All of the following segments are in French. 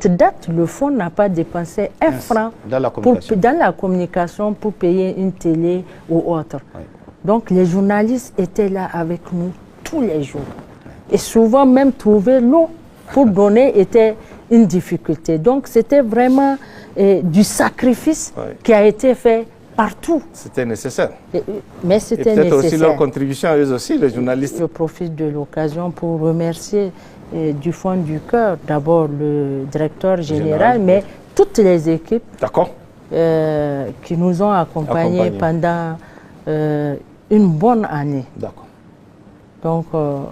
cette date, le fonds n'a pas dépensé un franc dans la communication pour payer une télé ou autre. Oui. Donc les journalistes étaient là avec nous tous les jours. Et souvent même trouver l'eau pour donner était une difficulté. Donc c'était vraiment du sacrifice qui a été fait partout. C'était nécessaire. Mais c'était nécessaire. Peut-être aussi leur contribution à eux aussi, les journalistes. Je profite de l'occasion pour remercier du fond du cœur, d'abord le directeur général, mais toutes les équipes qui nous ont accompagnés pendant une bonne année. D'accord. Donc,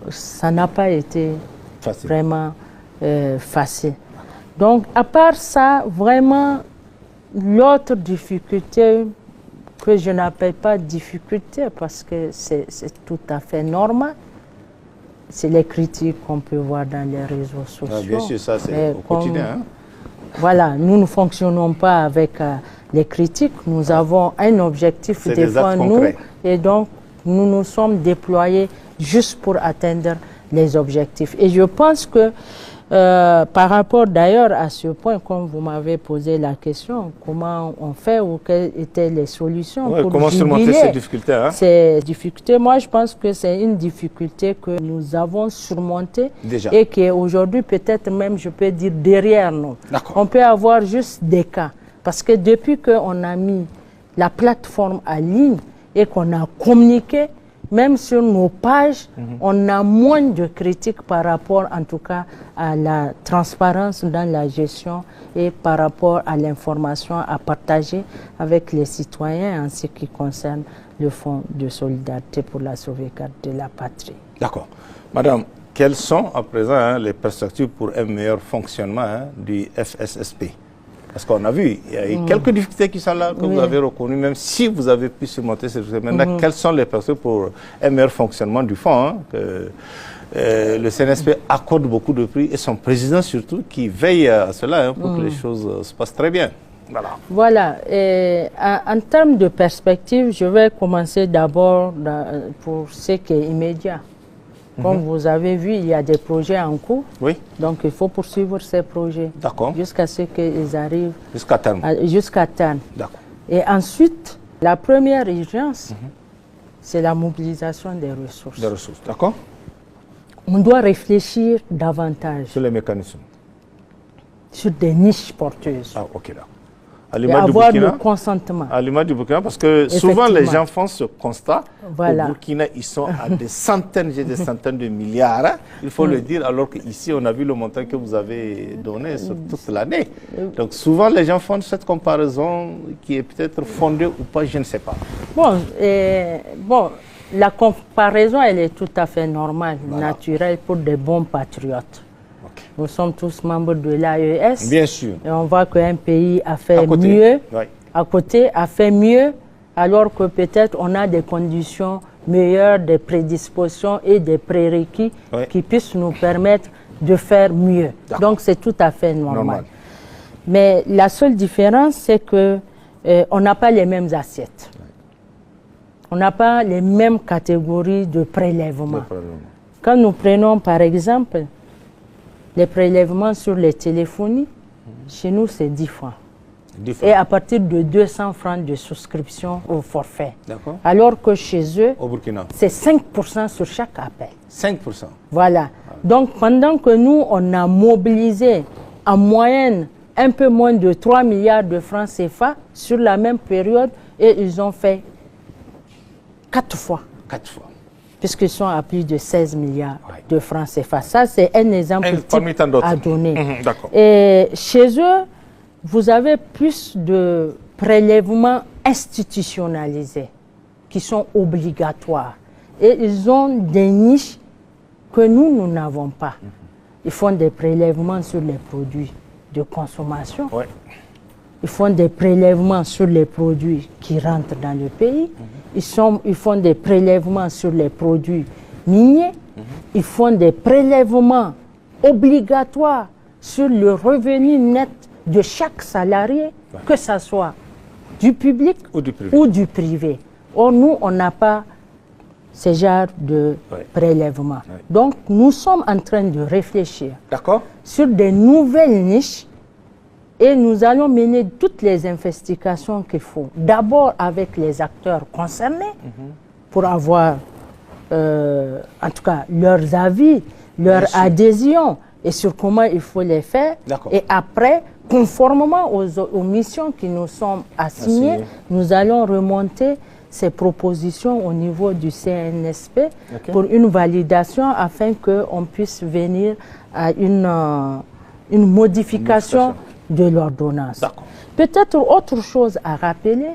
ça n'a pas été vraiment facile. Donc, à part ça, vraiment, l'autre difficulté que je n'appelle pas difficulté parce que c'est tout à fait normal, c'est les critiques qu'on peut voir dans les réseaux sociaux. Ah, bien sûr, ça c'est au quotidien. Hein? Voilà, nous ne fonctionnons pas avec les critiques. Nous avons un objectif devant nous et donc nous nous sommes déployés juste pour atteindre les objectifs. Et je pense que par rapport d'ailleurs à ce point, comme vous m'avez posé la question, comment on fait ou quelles étaient les solutions pour comment surmonter ces difficultés, hein? Ces difficultés, moi je pense que c'est une difficulté que nous avons surmontée et qui est aujourd'hui peut-être même, je peux dire, derrière nous. On peut avoir juste des cas. Parce que depuis qu'on a mis la plateforme en ligne et qu'on a communiqué, même sur nos pages, on a moins de critiques par rapport, en tout cas, à la transparence dans la gestion et par rapport à l'information à partager avec les citoyens en ce qui concerne le Fonds de solidarité pour la sauvegarde de la patrie. D'accord. Madame, quelles sont à présent les perspectives pour un meilleur fonctionnement du FSSP? Parce qu'on a vu, il y a eu quelques difficultés qui sont là, que vous avez reconnues, même si vous avez pu surmonter ces difficultés. Maintenant, quelles sont les perspectives pour un meilleur fonctionnement du fonds que le CNSP accorde beaucoup de prix, et son président surtout, qui veille à cela pour que les choses se passent très bien. Voilà. Et en termes de perspective, je vais commencer d'abord pour ce qui est immédiat. Comme vous avez vu, il y a des projets en cours. Oui. Donc, il faut poursuivre ces projets. D'accord. Jusqu'à ce qu'ils arrivent. Jusqu'à terme. Jusqu'à terme. D'accord. Et ensuite, la première urgence, c'est la mobilisation des ressources. Des ressources, d'accord. On doit réfléchir davantage. Sur les mécanismes. Sur des niches porteuses. Ah, ok, là. Et avoir le consentement. À l'image du Burkina, parce que souvent les gens font ce constat. Voilà. Au Burkina, ils sont à des centaines, j'ai des centaines de milliards, hein, il faut le dire, alors qu'ici, on a vu le montant que vous avez donné sur toute l'année. Donc souvent, les gens font cette comparaison qui est peut-être fondée ou pas, je ne sais pas. Bon, la comparaison, elle est tout à fait normale, naturelle pour des bons patriotes. Nous sommes tous membres de l'AES. Bien sûr. Et on voit qu'un pays a fait mieux, à côté, a fait mieux, alors que peut-être on a des conditions meilleures, des prédispositions et des prérequis qui puissent nous permettre de faire mieux. Donc c'est tout à fait normal. Mais la seule différence, c'est que on n'a pas les mêmes assiettes. On n'a pas les mêmes catégories de prélèvements. Quand nous prenons par exemple les prélèvements sur les téléphonies, chez nous, c'est 10 francs. Et à partir de 200 francs de souscription au forfait. Alors que chez eux, c'est 5% sur chaque appel. 5%. Voilà. Donc, pendant que nous, on a mobilisé en moyenne un peu moins de 3 milliards de francs CFA sur la même période, et ils ont fait 4 fois. 4 fois. Puisqu'ils sont à plus de 16 milliards de francs CFA. Ça, c'est un exemple à donner. Et chez eux, vous avez plus de prélèvements institutionnalisés qui sont obligatoires. Et ils ont des niches que nous n'avons pas. Ils font des prélèvements sur les produits de consommation. Ils font des prélèvements sur les produits qui rentrent dans le pays. Ils font des prélèvements sur les produits miniers. Ils font des prélèvements obligatoires sur le revenu net de chaque salarié, que ce soit du public ou du privé. Or, nous, on n'a pas ce genre de prélèvement. Donc, nous sommes en train de réfléchir sur des nouvelles niches Et nous allons mener toutes les investigations qu'il faut. D'abord avec les acteurs concernés, pour avoir, en tout cas, leurs avis, leur adhésion, et sur comment il faut les faire. Et après, conformément aux missions qui nous sont assignées, nous allons remonter ces propositions au niveau du CNSP pour une validation afin qu'on puisse venir à une modification de l'ordonnance. Peut-être autre chose à rappeler,